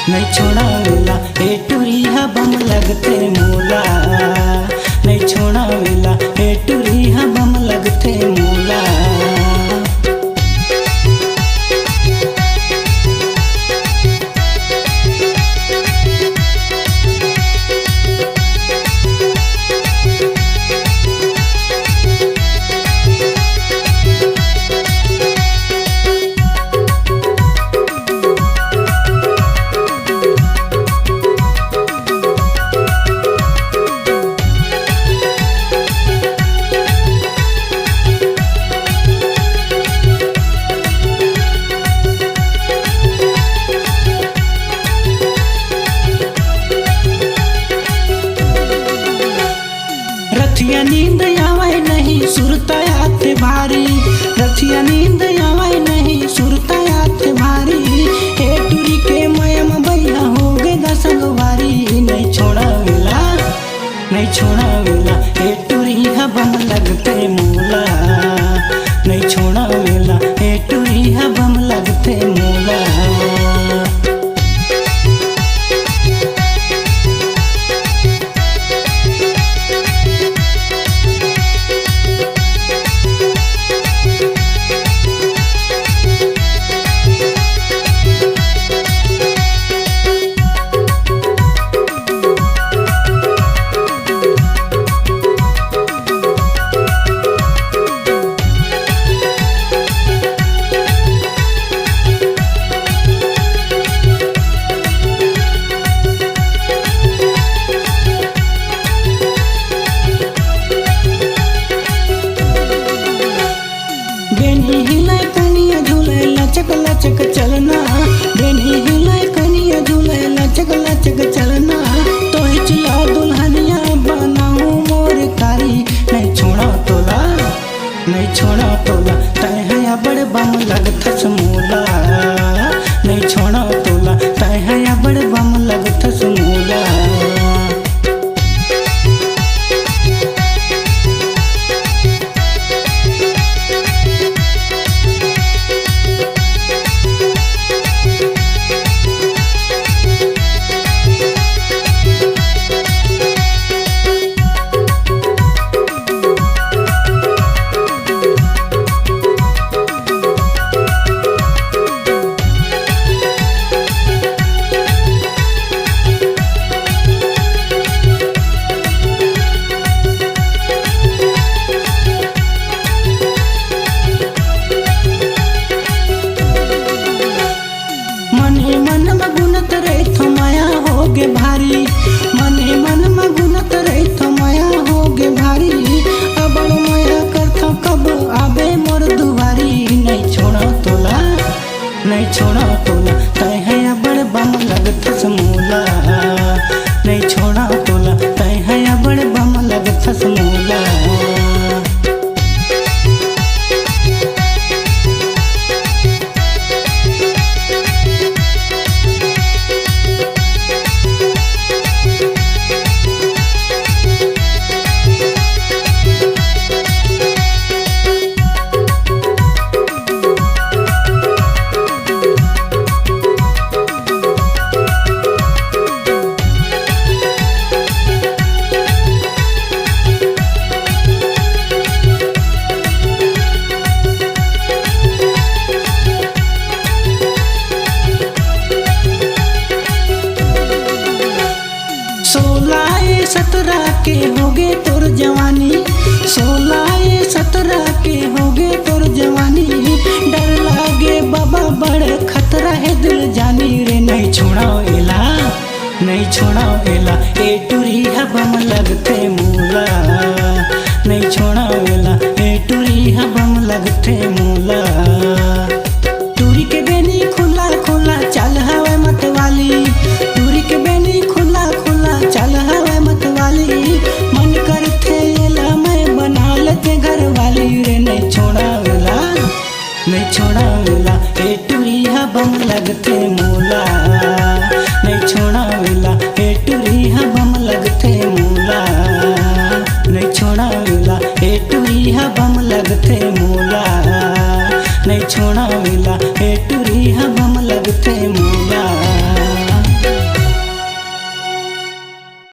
नहीं छोड़ावेला ए टूरिया बम लगते मूला, नहीं छोड़ावेला ए टूरिया बम लगते मूला। रथिया नींद आवे नहीं सुरता आते भारी, रथिया नींद आवे नहीं सुरता आते भारी। ए टूरी के मयम भैया हो गए दसगवारी, नहीं छोड़ावेला नहीं छोड़ावेला ए टूरिया बम लगते मूला, नहीं छोड़ावेला ए टूरिया बम लगते मूला। बेनी हिलाय कनिया झूले लचक लचक चलना, बेनी हिलाय कनिया झूले लचक लचक चलना। तो चिल्ला दुल्हनिया बनाऊं मोर कारी, नहीं छोड़ा तोला नहीं छोड़ा तोला तय है बड़ बम लगथस मूला, नहीं छोड़ा तोला तय है बड़ बम लगथस मूला। मने मन मगुनत रहे तो माया होगे भारी, मने मन मगुनत रहे तो माया होगे भारी। अब माया करता कब आबे मोर दुआरी, नहीं छोड़ा तोला नहीं छोड़ा तोला तय है बड़ बम लगथस मूला, नहीं छोड़ा तोला तय है बड़ बम लगथस मूला। सत्रह के होगे तोर जवानी, 16-17 के होगे तोर जवानी। डर लागे बाबा बड़ खतरा है दिल जानी रे, नहीं छोड़ाओ एला नहीं छोड़ाओ एला ए टूरिया बम लगते मूला, नहीं छोड़ाओ एला ए टूरिया बम लगते मूला। टूरी के बेनी खुला खुला चल हवे मतवाली, टूरी के बेनी खुला खुला चल हवे मतवाली। मन करथे एला मैं बना लेते घर वाली रे, नहीं छोड़ावेला नहीं छोड़ावेला ए टूरिया बम लगते मूला, नहीं छोड़ावेला ए टूरिया बम लगते मूला, नहीं छोड़ावेला ए टूरिया बम लगते मूला, नहीं छोड़ावेला ए टूरिया